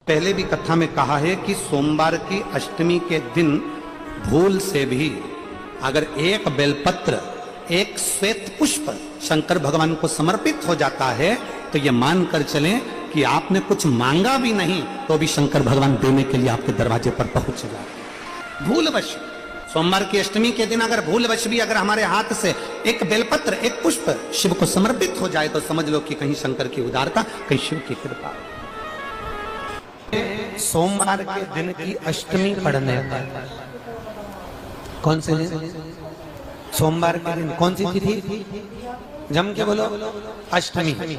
पहले भी कथा में कहा है कि सोमवार की अष्टमी के दिन भूल से भी अगर एक बेलपत्र, एक श्वेत पुष्प शंकर भगवान को समर्पित हो जाता है तो ये मानकर चलें कि आपने कुछ मांगा भी नहीं तो भी शंकर भगवान देने के लिए आपके दरवाजे पर पहुंच जाए। भूलवश सोमवार की अष्टमी के दिन अगर भूलवश भी अगर हमारे हाथ से एक बेलपत्र, एक पुष्प शिव को समर्पित हो जाए तो समझ लो कि कहीं शंकर की उदारता, कहीं शिव की कृपा। सोमवार के दिन की अष्टमी पढ़ने पर कौन से दिन? सोमवार के दिन कौन सी तिथि? जम के बोलो, अष्टमी।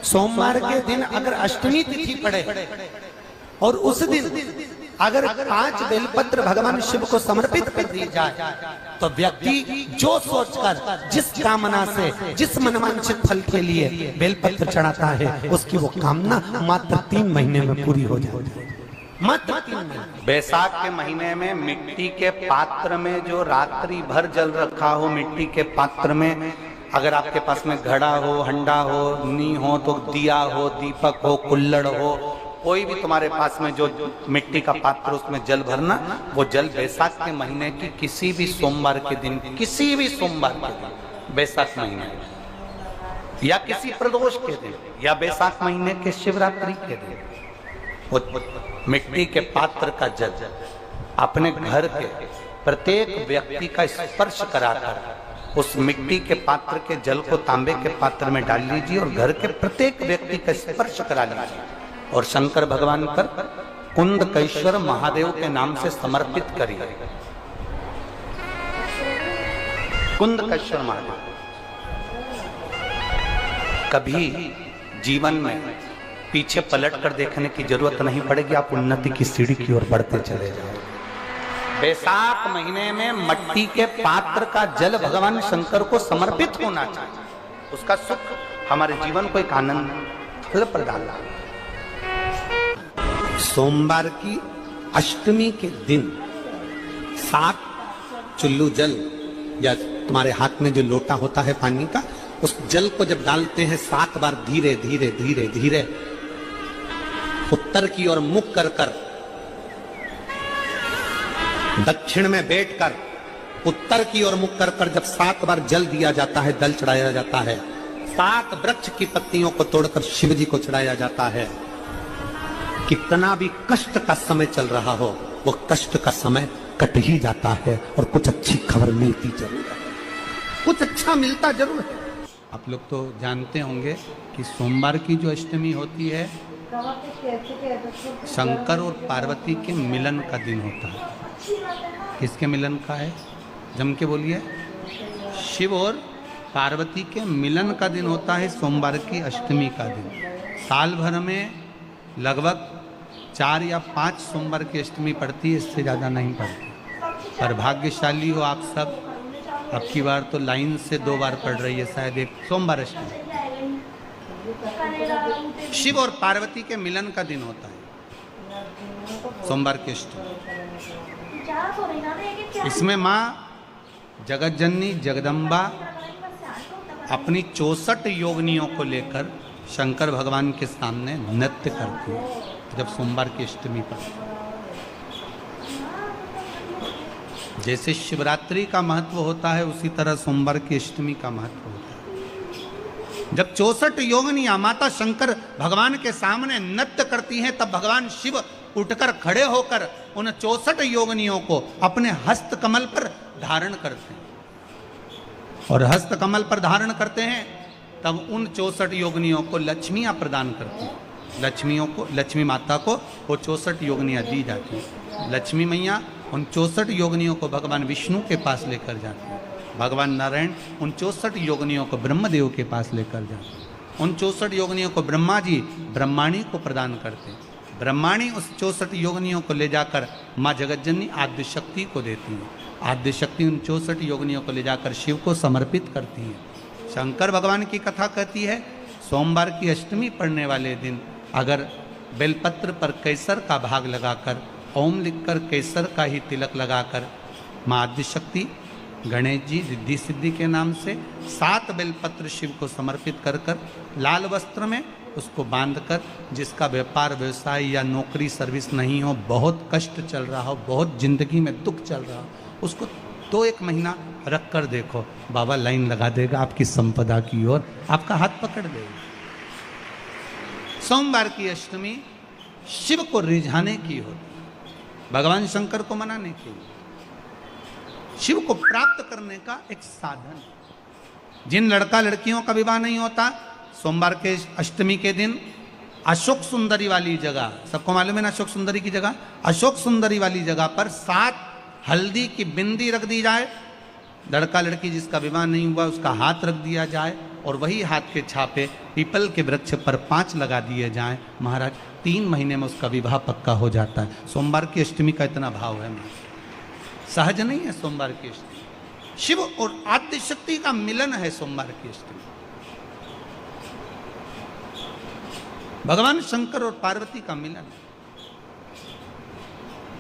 सोमवार के दिन अगर अष्टमी तिथि पड़े और उस दिन अगर 5 बेलपत्र भगवान शिव को समर्पित कर दी जाए तो व्यक्ति जो सोचकर, जिस कामना से, जिस मनवांछित फल के लिए बेलपत्र चढ़ाता है उसकी वो कामना मात्र 3 महीने में पूरी हो जाती है। मात्र 3 महीने। बैसाख के महीने में मिट्टी के पात्र में जो रात्रि भर जल रखा हो, मिट्टी के पात्र में अगर आपके पास में घड़ा हो, हंडा हो, नी हो तो दिया हो, दीपक हो, कुल्हड़ हो, कोई भी तुम्हारे पास में जो मिट्टी का पात्र उसमें जल भरना, वो जल बैसाख के महीने की किसी भी सोमवार के दिन, किसी भी सोमवार के दिन, बैसाख महीने या किसी प्रदोष के दिन या बैसाख महीने के शिवरात्रि के दिन, वो मिट्टी के पात्र का जल अपने घर के प्रत्येक व्यक्ति का स्पर्श कराकर उस मिट्टी के पात्र के जल को तांबे के पात्र में डाल लीजिए और घर के प्रत्येक व्यक्ति का स्पर्श करा लीजिए और शंकर भगवान पर कुंदकेश्वर महादेव के नाम से समर्पित करिए। कुंदकेश्वर महादेव। कभी जीवन में पीछे पलट कर देखने की जरूरत नहीं पड़ेगी, आप उन्नति की सीढ़ी की ओर बढ़ते चले जाओ। बैसाख महीने में मट्टी के पात्र का जल भगवान शंकर को समर्पित होना चाहिए, उसका सुख हमारे जीवन को एक आनंद फल प्रदान। सोमवार की अष्टमी के दिन 7 चुल्लू जल या तुम्हारे हाथ में जो लोटा होता है पानी का, उस जल को जब डालते हैं 7 बार धीरे धीरे धीरे धीरे उत्तर की ओर मुख कर कर, दक्षिण में बैठकर उत्तर की ओर मुख कर कर जब 7 बार जल दिया जाता है, जल चढ़ाया जाता है, 7 वृक्ष की पत्तियों को तोड़कर शिव जी को चढ़ाया जाता है। कितना भी कष्ट का समय चल रहा हो, वो कष्ट का समय कट ही जाता है और कुछ अच्छी खबर मिलती जरूर है, कुछ अच्छा मिलता जरूर है। आप लोग तो जानते होंगे कि सोमवार की जो अष्टमी होती है शंकर और पार्वती के मिलन का दिन होता है। किसके मिलन का है? जम के बोलिए। शिव और पार्वती के मिलन का दिन होता है सोमवार की अष्टमी का दिन। साल भर में लगभग 4 या 5 सोमवार की अष्टमी पड़ती है, इससे ज़्यादा नहीं पड़ती। पर भाग्यशाली हो आप सब, अब की बार तो लाइन से 2 बार पड़ रही है शायद एक सोमवार अष्टमी। शिव और पार्वती के मिलन का दिन होता है सोमवार की अष्टमी। इसमें माँ जगत जननी जगदम्बा अपनी 64 योगिनियों को लेकर शंकर भगवान के सामने नृत्य करती है जब सोमवार की अष्टमी पर। जैसे शिवरात्रि का महत्व होता है उसी तरह सोमवार की अष्टमी का महत्व होता है। जब 64 योगिनियां माता शंकर भगवान के सामने नृत्य करती हैं तब भगवान शिव उठकर खड़े होकर उन 64 योगिनियों को अपने हस्त कमल पर धारण करते हैं और हस्त कमल पर धारण करते हैं तब उन 64 योगिनियों को लक्ष्मियां प्रदान करती हैं। लक्ष्मियों को, लक्ष्मी माता को वो 64 योगिनियां दी जाती हैं। लक्ष्मी मैया उन 64 योगिनियों को भगवान विष्णु के पास लेकर जाते हैं। भगवान नारायण उन 64 योगिनियों को ब्रह्मदेव के पास लेकर जाते हैं। उन 64 योगिनियों को ब्रह्मा जी ब्रह्माणी को प्रदान करते हैं। ब्रह्माणी उस 64 योगिनियों को ले जाकर माँ जगतजननी आद्य शक्ति को देती हैं। आद्य शक्ति उन 64 योगिनियों को ले जाकर शिव को समर्पित करती है। शंकर भगवान की कथा कहती है सोमवार की अष्टमी पढ़ने वाले दिन अगर बेलपत्र पर केसर का भाग लगाकर, ओम लिखकर केसर का ही तिलक लगाकर माँ आद्य शक्ति गणेश जी रिद्धि सिद्धि के नाम से 7 बेलपत्र शिव को समर्पित कर कर लाल वस्त्र में उसको बांधकर, जिसका व्यापार व्यवसाय या नौकरी सर्विस नहीं हो, बहुत कष्ट चल रहा हो, बहुत जिंदगी में दुख चल रहा हो, उसको 2-1 महीना रख कर देखो, बाबा लाइन लगा देगा आपकी संपदा की ओर, आपका हाथ पकड़ देगा। सोमवार की अष्टमी शिव को रिझाने की होती, भगवान शंकर को मनाने के लिए, शिव को प्राप्त करने का एक साधन। जिन लड़का लड़कियों का विवाह नहीं होता, सोमवार के अष्टमी के दिन अशोक सुंदरी वाली जगह, सबको मालूम है ना अशोक सुंदरी की जगह, अशोक सुंदरी वाली जगह पर 7 हल्दी की बिंदी रख दी जाए, लड़का लड़की जिसका विवाह नहीं हुआ उसका हाथ रख दिया जाए, और वही हाथ के छापे पीपल के वृक्ष पर 5 लगा दिए जाएं, महाराज 3 महीने में उसका विवाह पक्का हो जाता है। सोमवार की अष्टमी का इतना भाव है, सहज नहीं है सोमवार की अष्टमी। शिव और आद्य शक्ति का मिलन है सोमवार की अष्टमी। भगवान शंकर और पार्वती का मिलन।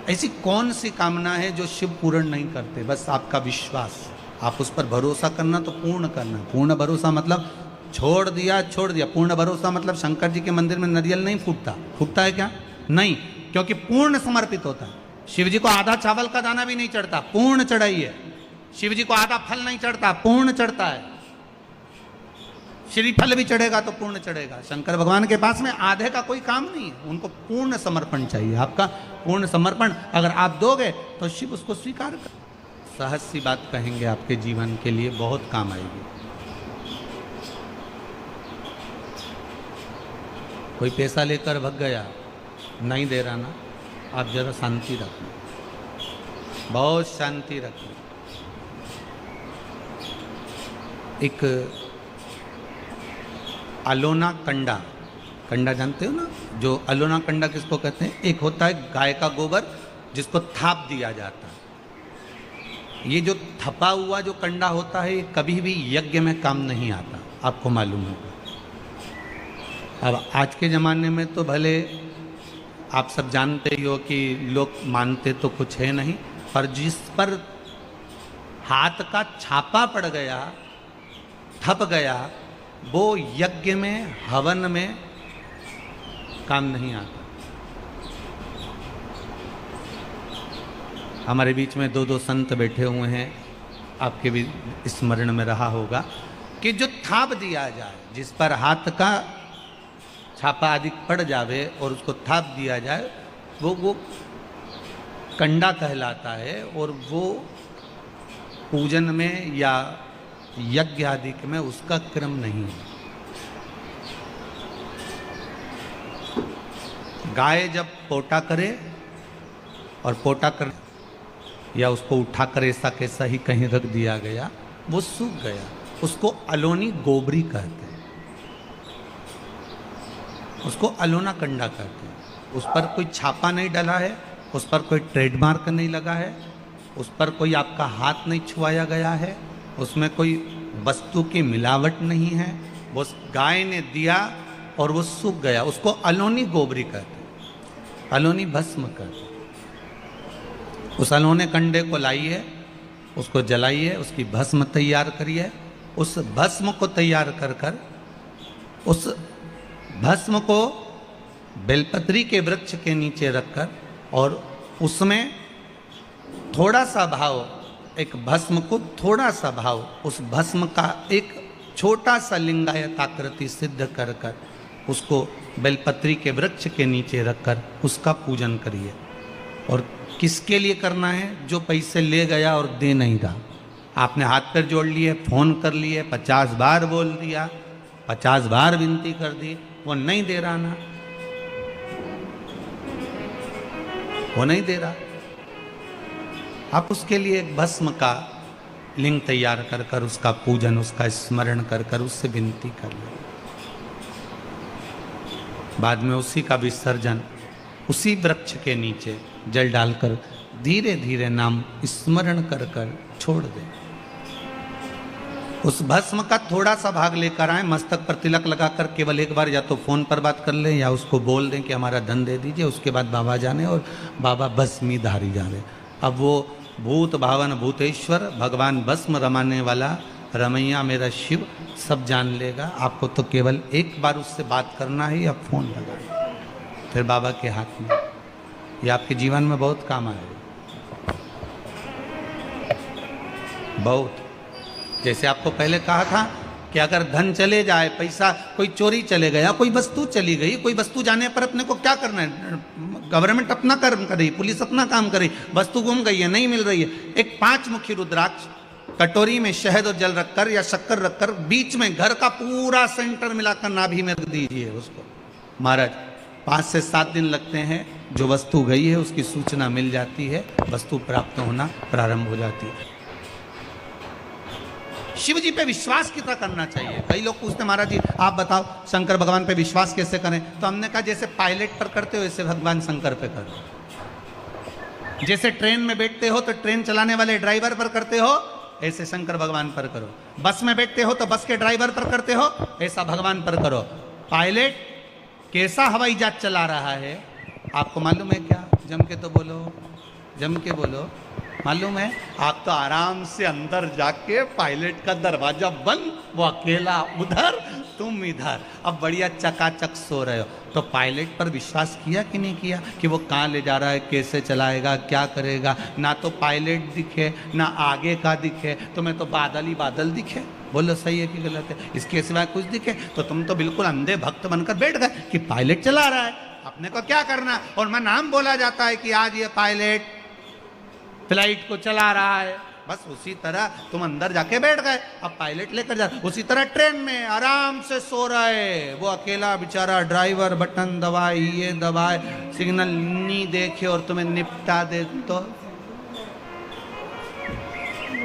ऐसी कौन सी कामना है जो शिव पूर्ण नहीं करते? बस आपका विश्वास, आप उस पर भरोसा करना तो पूर्ण करना। पूर्ण भरोसा मतलब छोड़ दिया, पूर्ण भरोसा मतलब शंकर जी के मंदिर में नारियल नहीं फूटता, फूटता है क्या? नहीं, क्योंकि पूर्ण समर्पित होता है। शिव जी को आधा चावल का दाना भी नहीं चढ़ता, पूर्ण चढ़ाई है। शिव जी को आधा फल नहीं चढ़ता, पूर्ण चढ़ता है। श्रीफल भी चढ़ेगा तो पूर्ण चढ़ेगा। शंकर भगवान के पास में आधे का कोई काम नहीं है, उनको पूर्ण समर्पण चाहिए। आपका पूर्ण समर्पण अगर आप दोगे तो शिव उसको स्वीकार कर। सहज सी बात कहेंगे, आपके जीवन के लिए बहुत काम आएगी। कोई पैसा लेकर भग गया, नहीं दे रहा ना, आप जरा शांति रखना, बहुत शांति रखना। एक अलोना कंडा, कंडा जानते हो ना, जो अलोना कंडा किसको कहते हैं? एक होता है गाय का गोबर जिसको थाप दिया जाता है। ये जो थपा हुआ जो कंडा होता है ये कभी भी यज्ञ में काम नहीं आता, आपको मालूम होगा। अब आज के ज़माने में तो भले आप सब जानते ही हो कि लोग मानते तो कुछ है नहीं, पर जिस पर हाथ का छापा पड़ गया, थप गया, वो यज्ञ में हवन में काम नहीं आता। हमारे बीच में 2 संत बैठे हुए हैं, आपके भी स्मरण में रहा होगा कि जो थाप दिया जाए, जिस पर हाथ का छापा आदि पड़ जावे और उसको थाप दिया जाए, वो कंडा कहलाता है। और वो पूजन में या यज्ञ आदि में उसका क्रम नहीं है। गाय जब पोटा करे और पोटा कर या उसको उठाकर ऐसा कैसा ही कहीं रख दिया गया, वो सूख गया, उसको अलोनी गोबरी कहते हैं, उसको अलोना कंडा कहते हैं। उस पर कोई छापा नहीं डला है, उस पर कोई ट्रेडमार्क नहीं लगा है, उस पर कोई आपका हाथ नहीं छुआया गया है, उसमें कोई वस्तु की मिलावट नहीं है। वो गाय ने दिया और वो सूख गया, उसको अलोनी गोबरी कहते हैं, अलोनी भस्म कहते हैं। उस अलोने कंडे को लाइए, उसको जलाइए, उसकी भस्म तैयार करिए। उस भस्म को तैयार कर कर उस भस्म को बेलपत्री के वृक्ष के नीचे रखकर और उसमें थोड़ा सा भाव, एक भस्म को थोड़ा सा भाव, उस भस्म का एक छोटा सा लिंगायत आकृति सिद्ध कर कर उसको बेलपत्री के वृक्ष के नीचे रखकर उसका पूजन करिए। और किसके लिए करना है? जो पैसे ले गया और दे नहीं रहा। आपने हाथ पैर जोड़ लिए, फोन कर लिए, 50 बार बोल दिया, 50 बार विनती कर दी, वो नहीं दे रहा ना, वो नहीं दे रहा। आप उसके लिए एक भस्म का लिंग तैयार कर कर उसका पूजन, उसका स्मरण कर कर उससे विनती कर ले। बाद में उसी का विसर्जन उसी वृक्ष के नीचे जल डालकर धीरे धीरे नाम स्मरण कर कर छोड़ दे। उस भस्म का थोड़ा सा भाग लेकर आए, मस्तक पर तिलक लगाकर केवल एक बार या तो फोन पर बात कर लें या उसको बोल दें कि हमारा धन दे दीजिए। उसके बाद बाबा जाने और बाबा भस्मी धारी जाने। अब वो भूत भावन भूतेश्वर भगवान भस्म रमाने वाला रमैया मेरा शिव सब जान लेगा। आपको तो केवल एक बार उससे बात करना है या फोन लगाना, फिर बाबा के हाथ में। ये आपके जीवन में बहुत काम आएगा, बहुत। जैसे आपको पहले कहा था कि अगर धन चले जाए, पैसा कोई चोरी चले गया, कोई वस्तु चली गई, कोई वस्तु जाने पर अपने को क्या करना है? गवर्नमेंट अपना काम कर रही, पुलिस अपना काम कर रही, वस्तु गुम गई है, नहीं मिल रही है। एक 5 मुखी रुद्राक्ष कटोरी में शहद और जल रखकर या शक्कर रखकर बीच में घर का पूरा सेंटर मिलाकर नाभि में रख दीजिए उसको। महाराज 5 से 7 दिन लगते हैं, जो वस्तु गई है उसकी सूचना मिल जाती है, वस्तु प्राप्त होना प्रारंभ हो जाती है। शिव जी पे विश्वास कितना करना चाहिए? कई लोग पूछते महाराज जी आप बताओ शंकर भगवान पे विश्वास कैसे करें? तो हमने कहा जैसे पायलट पर करते हो वैसे भगवान शंकर पे करो। जैसे ट्रेन में बैठते हो तो ट्रेन चलाने वाले ड्राइवर पर करते हो, ऐसे शंकर भगवान पर करो। बस में बैठते हो तो बस के ड्राइवर पर करते हो, ऐसा भगवान पर करो। पायलट कैसा हवाई जहाज चला रहा है आपको मालूम है क्या? जम के तो बोलो, जम के बोलो। मालूम है? आप तो आराम से अंदर जाके पायलट का दरवाजा बंद, वो अकेला उधर, तुम इधर, अब बढ़िया चकाचक सो रहे हो। तो पायलट पर विश्वास किया कि नहीं किया कि वो कहाँ ले जा रहा है, कैसे चलाएगा, क्या करेगा? ना तो पायलट दिखे ना आगे का दिखे, तुम्हें तो बादल ही बादल दिखे। बोलो सही है कि गलत है? इसके सिवाय कुछ दिखे तो तुम तो बिल्कुल अंधे भक्त बनकर बैठ गए कि पायलट चला रहा है, अपने को क्या करना। और मैं नाम बोला जाता है कि आज ये पायलट फ्लाइट को चला रहा है, बस उसी तरह तुम अंदर जाके बैठ गए, अब पायलट लेकर जा। उसी तरह ट्रेन में आराम से सो रहा है, वो अकेला बेचारा ड्राइवर बटन दबाए, ये दबाए, सिग्नल नहीं देखे और तुम्हें निपटा दे। तो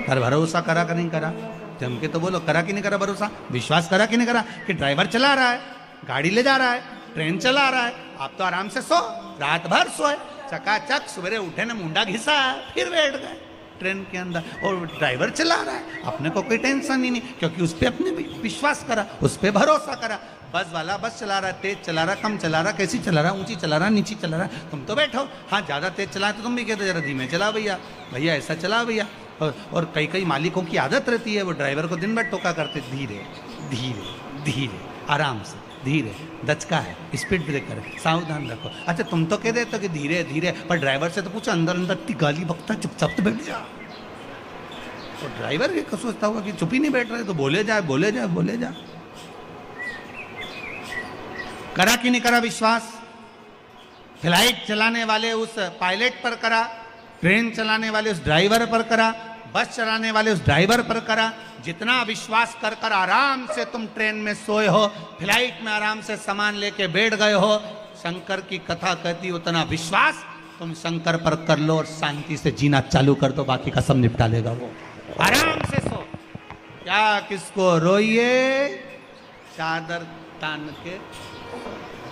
पर भरोसा करा कि नहीं करा? जम के तो बोलो, करा कि नहीं करा भरोसा? विश्वास करा कि नहीं करा कि ड्राइवर चला रहा है, गाड़ी ले जा रहा है, ट्रेन चला रहा है, आप तो आराम से सो, रात भर सोए, चकाचक सवेरे उठे ना मुंडा घिसा फिर बैठ गए ट्रेन के अंदर, और ड्राइवर चला रहा है, अपने को कोई टेंशन ही नहीं, क्योंकि उस पर अपने विश्वास करा, उस पर भरोसा करा। बस वाला बस चला रहा है, तेज चला रहा, कम चला रहा, कैसी चला रहा, ऊंची चला रहा, नीची चला रहा, तुम तो बैठो। हाँ ज़्यादा तेज चला तो तुम भी कहते जरा धीमे चला भैया, भैया ऐसा चला भैया। और कई कई मालिकों की आदत रहती है, वो ड्राइवर को दिन भर टोका करते, धीरे धीरे धीरे, आराम से, धीरे, दचका है, स्पीड ब्रेकर है, सावधान रखो। अच्छा तुम तो कह देते हो कि धीरे धीरे, पर ड्राइवर से तो पूछो, अंदर अंदर इतनी गाली बकता, चुपचाप तो बैठ जा। तो ड्राइवर ये सोचता होगा कि चुप ही नहीं बैठ रहे, तो बोले जाए बोले जाए बोले जाए। करा कि नहीं करा विश्वास? फ्लाइट चलाने वाले उस पायलट पर करा, ट्रेन चलाने वाले उस ड्राइवर पर करा, बस चलाने वाले उस ड्राइवर पर करा। जितना विश्वास कर कर आराम से तुम ट्रेन में सोए हो, फ्लाइट में आराम से सामान लेके बैठ गए हो, शंकर की कथा कहती उतना विश्वास तुम शंकर पर कर लो और शांति से जीना चालू कर दो, बाकी का सब निपटा लेगा वो। आराम से सो, क्या किसको रोइए, चादर तान के,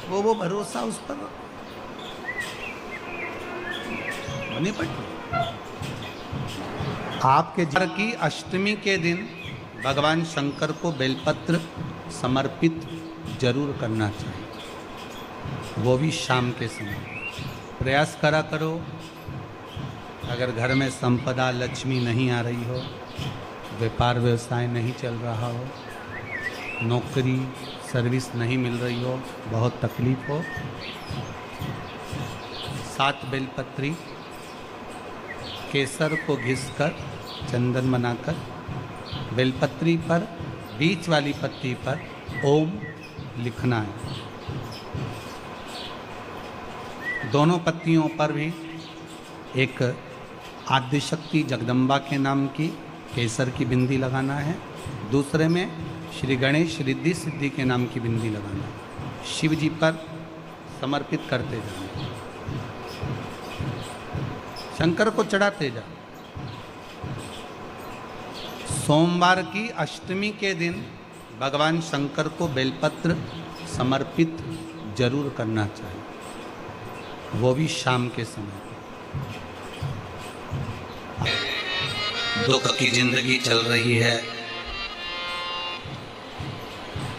वो भरोसा उस पर होनी पड़ती। आपके घर की अष्टमी के दिन भगवान शंकर को बेलपत्र समर्पित जरूर करना चाहिए, वो भी शाम के समय। प्रयास करा करो, अगर घर में संपदा लक्ष्मी नहीं आ रही हो, व्यापार व्यवसाय नहीं चल रहा हो, नौकरी सर्विस नहीं मिल रही हो, बहुत तकलीफ हो, 7 बेलपत्री केसर को घिसकर चंदन बनाकर बेलपत्री पर बीच वाली पत्ती पर ओम लिखना है। दोनों पत्तियों पर भी एक आद्यशक्ति जगदम्बा के नाम की केसर की बिंदी लगाना है, दूसरे में श्री गणेश रिद्धि सिद्धि के नाम की बिंदी लगाना है। शिव जी पर समर्पित करते जाना, शंकर को चढ़ाते जा। सोमवार की अष्टमी के दिन भगवान शंकर को बेलपत्र समर्पित जरूर करना चाहिए, वो भी शाम के समय। दुख की जिंदगी चल रही है,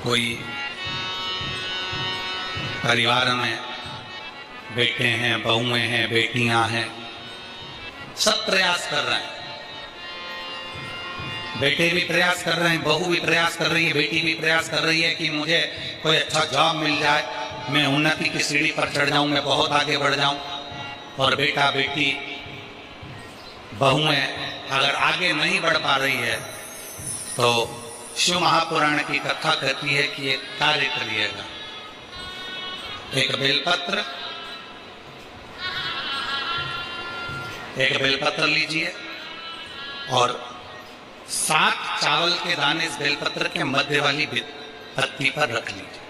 कोई परिवार में बेटे हैं, बहुएं हैं, बेटियां हैं, सब प्रयास कर रहे हैं, बेटे भी प्रयास कर रहे हैं, बहू भी प्रयास कर रही है, बेटी भी प्रयास कर रही है कि मुझे कोई अच्छा जॉब मिल जाए, मैं उन्नति की सीढ़ी पर चढ़ जाऊं, मैं बहुत आगे बढ़ जाऊं। और बेटा बेटी बहुएं अगर आगे नहीं बढ़ पा रही है तो शिव महापुराण की कथा कहती है कि एक कार्य करिएगा, एक बेलपत्र लीजिए और 7 चावल के दाने इस बेलपत्र के मध्य वाली पत्ती पर रख लीजिए।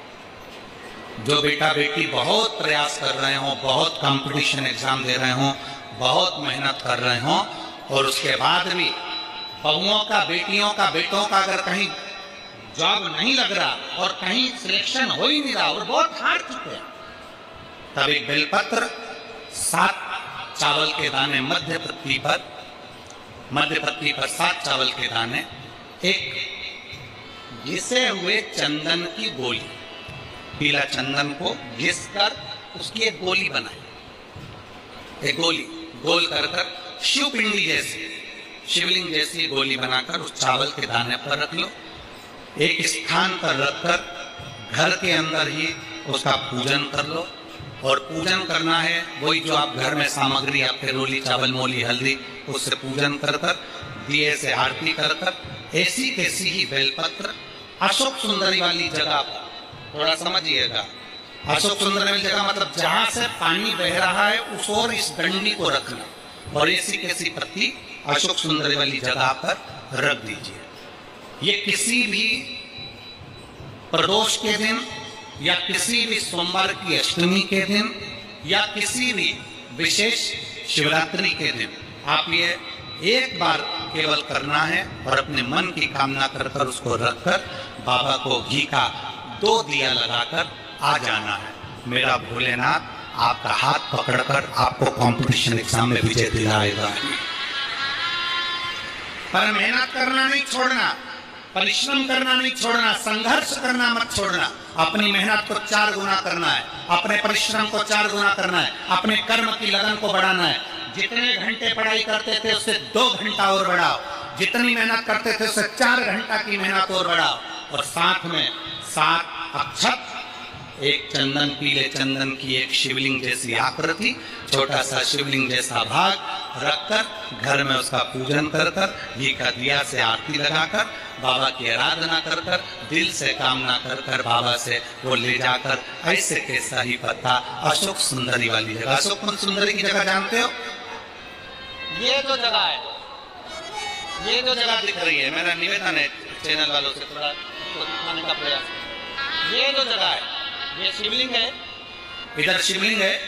जो बेटा बेटी बहुत प्रयास कर रहे हो, बहुत कंपटीशन एग्जाम दे रहे हो, बहुत मेहनत कर रहे हो और उसके बाद भी बहुओं का, बेटियों का, बेटों का अगर कहीं जॉब नहीं लग रहा और कहीं सिलेक्शन हो ही नहीं रहा और बहुत हार चुके हैं, तब एक बेलपत्र 7 चावल के दाने मध्य पत्ती पर 7 चावल के दाने, एक घिसे हुए चंदन की गोली, पीला चंदन को घिस कर उसकी एक गोली बनाई, एक गोली गोल कर शिवपिंडी जैसी, शिवलिंग जैसी गोली बनाकर उस चावल के दाने पर रख लो। एक स्थान पर रखकर घर के अंदर ही उसका पूजन कर लो। और पूजन करना है वही जो आप घर में सामग्री, आपके रोली, चावल, मोली, हल्दी, उससे पूजन कर दिए से आरती कर ऐसी कैसी ही बेलपत्र अशोक सुंदरी वाली जगह पर, थोड़ा समझिएगा, अशोक सुंदरी वाली जगह मतलब जहां से पानी बह रहा है उस ओर इस डंडी को रखना और ऐसी कैसी पत्ती अशोक सुंदरी वाली जगह पर रख दीजिए। ये किसी भी प्रदोष के दिन या किसी भी सोमवार की अष्टमी के दिन या किसी भी विशेष शिवरात्रि के दिन आप ये एक बार केवल करना है और अपने मन की कामना कर उसको रखकर बाबा को घी का 2 दिया लगाकर आ जाना है। मेरा भोलेनाथ आपका हाथ पकड़कर आपको कंपटीशन एग्जाम में विजय दिलाएगा। पर मेहनत करना नहीं छोड़ना, परिश्रम करना नहीं छोड़ना, संघर्ष करना मत छोड़ना। अपनी मेहनत को 4 गुना करना है, अपने परिश्रम को 4 गुना करना है, अपने कर्म की लगन को बढ़ाना है। जितने घंटे पढ़ाई करते थे उससे 2 घंटा और बढ़ाओ, जितनी मेहनत करते थे उससे 4 घंटा की मेहनत और बढ़ाओ। और साथ में 7 अक्षत, एक चंदन, पीले चंदन की एक शिवलिंग जैसी आकृति, छोटा सा शिवलिंग जैसा भाग रखकर घर में उसका पूजन कर घी का दिया से आरती लगाकर बाबा की आराधना कर दिल से कामना कर बाबा से वो ले जाकर ऐसे कैसा ही पता अशोक सुंदरी वाली जगह, अशोक सुंदरी की जगह जानते हो? ये जो जगह है, ये जो जगह दिख रही है, मेरा निवेदन है चैनल वालों से थोड़ा दिखाने का प्रयास। ये जो जगह है, ये शिवलिंग है, इधर शिवलिंग है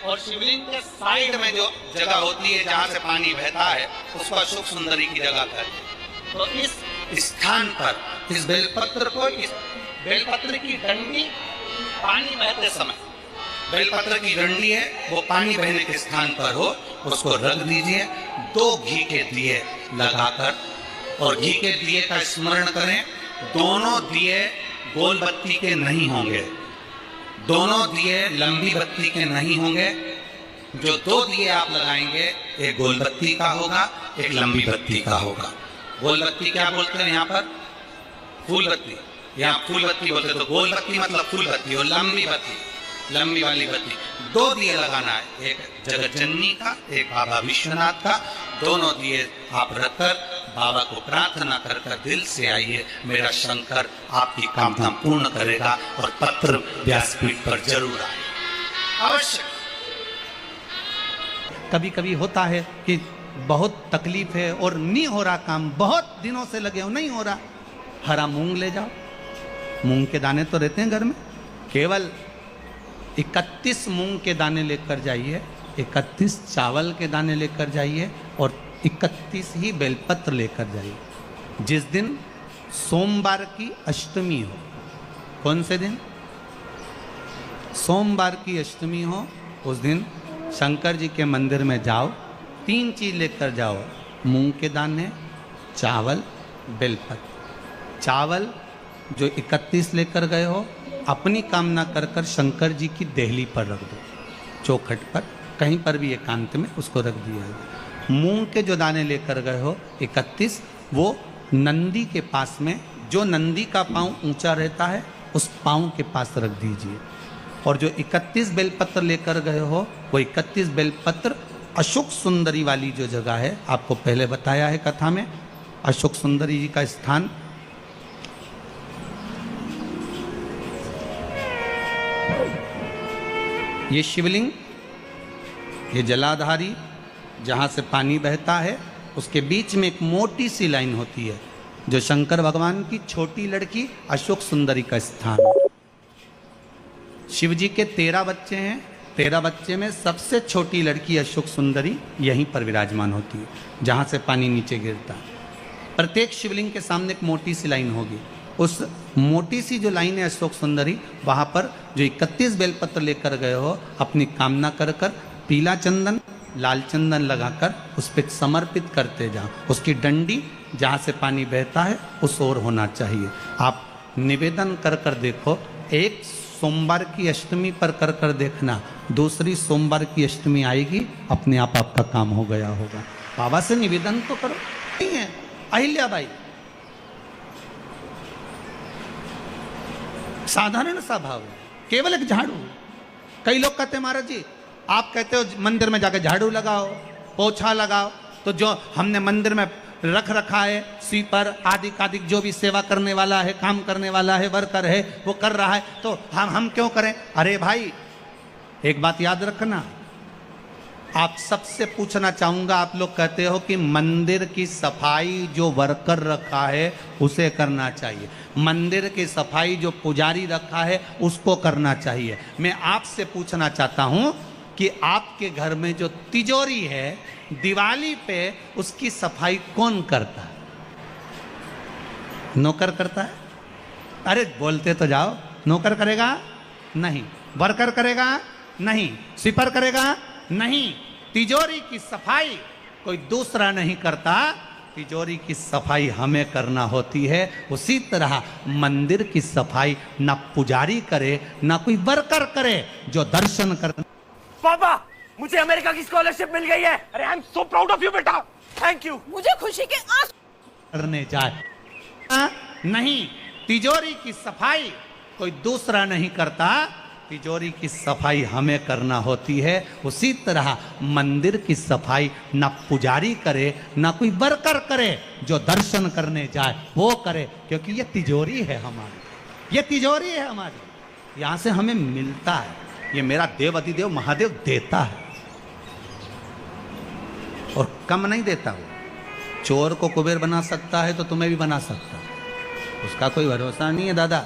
और शिवलिंग के साइड में जो जगह होती है जहाँ से पानी बहता है उसको अशोक सुंदरी की जगह कहते हैं। तो इस स्थान पर इस बेलपत्र को, इस बेलपत्र की डंडी पानी बहते समय, बेलपत्र की डंडी है वो पानी बहने के स्थान पर हो, उसको रख दीजिए। 2 घी के दिए लगाकर, और घी के दिए का स्मरण करें, दोनों दिए गोल बत्ती के नहीं होंगे, दोनों दिए लंबी बत्ती के नहीं होंगे। जो 2 दिए आप लगाएंगे, एक गोल बत्ती का होगा, एक लंबी बत्ती का होगा। गोल बत्ती क्या बोलते हैं यहाँ पर? फूल बत्ती। यहाँ फूल बत्ती बोलते हैं, तो गोल बत्ती मतलब फूल बत्ती, और लंबी बत्ती, लंबी वाली बत्ती। 2 दिए लगाना है, एक जगत जननी का, एक बाबा विश्वनाथ का। दोनों दिए आप रखकर बाबा को प्रार्थना कर दिल से आइए, मेरा शंकर आपकी कामना पूर्ण करेगा और पत्र व्यासपीठ पर जरूर आए, अवश्य। कभी कभी होता है कि बहुत तकलीफ है और नहीं हो रहा काम, बहुत दिनों से लगे हो, नहीं हो रहा। हरा मूंग ले जाओ, मूंग के दाने तो रहते हैं घर में, केवल 31 मूंग के दाने लेकर जाइए, 31 चावल के दाने लेकर जाइए और 31 ही बेलपत्र लेकर जाइए। जिस दिन सोमवार की अष्टमी हो, कौन से दिन? सोमवार की अष्टमी हो, उस दिन शंकर जी के मंदिर में जाओ, 3 चीज लेकर जाओ, मूंग के दाने, चावल, बेलपत्र। चावल जो 31 लेकर गए हो, अपनी कामना कर शंकर जी की देहली पर रख दो, चौखट पर, कहीं पर भी एकांत में उसको रख दिया। मूंग के जो दाने लेकर गए हो 31, वो नंदी के पास में, जो नंदी का पांव ऊंचा रहता है उस पांव के पास रख दीजिए। और जो 31 बेलपत्र लेकर गए हो वो 31 बेलपत्र अशोक सुंदरी वाली जो जगह है, आपको पहले बताया है कथा में, अशोक सुंदरी जी का स्थान, ये शिवलिंग, ये जलाधारी जहाँ से पानी बहता है, उसके बीच में एक मोटी सी लाइन होती है जो शंकर भगवान की छोटी लड़की अशोक सुंदरी का स्थान है। शिव जी के 13 बच्चे हैं, 13 बच्चे में सबसे छोटी लड़की अशोक सुंदरी यहीं पर विराजमान होती है जहाँ से पानी नीचे गिरता है। प्रत्येक शिवलिंग के सामने एक मोटी सी लाइन होगी, उस मोटी सी जो लाइन है अशोक सुंदरी, वहाँ पर जो 31 बेलपत्र लेकर गए हो अपनी कामना कर कर पीला चंदन लाल चंदन लगाकर उस पर समर्पित करते जाओ। उसकी डंडी जहाँ से पानी बहता है उस ओर होना चाहिए। आप निवेदन कर कर देखो, एक सोमवार की अष्टमी पर कर कर देखना, दूसरी सोमवार की अष्टमी आएगी, अपने आप आपका काम हो गया होगा। बाबा से निवेदन तो करो। नहीं है अहिल्याबाई, साधारण सा भाव है, केवल एक झाड़ू। कई लोग कहते हैं महाराज जी आप कहते हो मंदिर में जाकर झाड़ू लगाओ पोछा लगाओ, तो जो हमने मंदिर में रख रखा है स्वीपर आदि आदि जो भी सेवा करने वाला है, काम करने वाला है, वर्कर है, वो कर रहा है, तो हम क्यों करें? अरे भाई एक बात याद रखना, आप सबसे पूछना चाहूंगा, आप लोग कहते हो कि मंदिर की सफाई जो वर्कर रखा है उसे करना चाहिए, मंदिर की सफाई जो पुजारी रखा है उसको करना चाहिए। मैं आपसे पूछना चाहता हूं कि आपके घर में जो तिजोरी है दिवाली पे उसकी सफाई कौन करता है? नौकर करता है? अरे बोलते तो जाओ। नौकर करेगा? नहीं। वर्कर करेगा? नहीं। स्वीपर करेगा? नहीं। तिजोरी की सफाई कोई दूसरा नहीं करता, तिजोरी की सफाई हमें करना होती है। उसी तरह मंदिर की सफाई ना पुजारी करे ना कोई वर्कर करे, जो दर्शन कर। पापा मुझे अमेरिका की स्कॉलरशिप मिल गई है। अरे I am so proud of you बेटा, थैंक यू। मुझे खुशी के आंसू करने जाए नहीं, तिजोरी की सफाई कोई दूसरा नहीं करता, तिजोरी की सफाई हमें करना होती है। उसी तरह मंदिर की सफाई ना पुजारी करे ना कोई वर्कर करे, जो दर्शन करने जाए वो करे, क्योंकि ये तिजोरी है हमारी, ये तिजोरी है हमारी, यहां से हमें मिलता है, ये मेरा देव अधिदेव महादेव देता है और कम नहीं देता। वो चोर को कुबेर बना सकता है तो तुम्हें भी बना सकता है, उसका कोई भरोसा नहीं है दादा,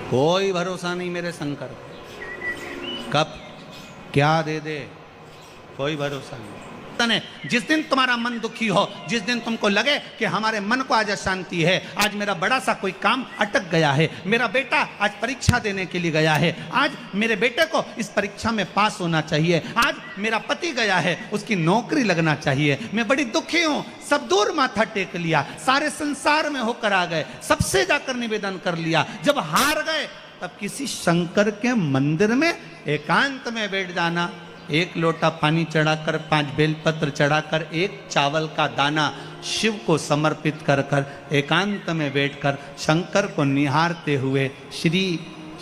कोई भरोसा नहीं मेरे शंकर, कब क्या दे दे कोई भरोसा नहीं। जिस दिन तुम्हारा मन दुखी हो, जिस दिन तुमको लगे कि हमारे मन को आज अशांति है, आज मेरा बड़ा सा कोई काम अटक गया है, मेरा बेटा आज परीक्षा देने के लिए गया है, आज मेरे बेटे को इस परीक्षा में पास होना चाहिए, आज मेरा पति गया है उसकी नौकरी लगना चाहिए, मैं बड़ी दुखी हूं, सब दूर माथा टेक लिया, सारे संसार में होकर आ गए, सबसे जाकर निवेदन कर लिया, जब हार गए तब किसी शंकर के मंदिर में एकांत में बैठ जाना, एक लोटा पानी चढ़ाकर 5 बेलपत्र चढ़ाकर एक चावल का दाना शिव को समर्पित कर कर एकांत में बैठकर शंकर को निहारते हुए श्री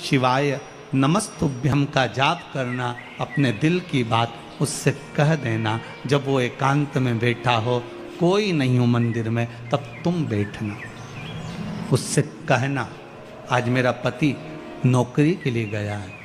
शिवाय नमस्तुभ्यम का जाप करना, अपने दिल की बात उससे कह देना। जब वो एकांत में बैठा हो, कोई नहीं हो मंदिर में, तब तुम बैठना, उससे कहना आज मेरा पति नौकरी के लिए गया है,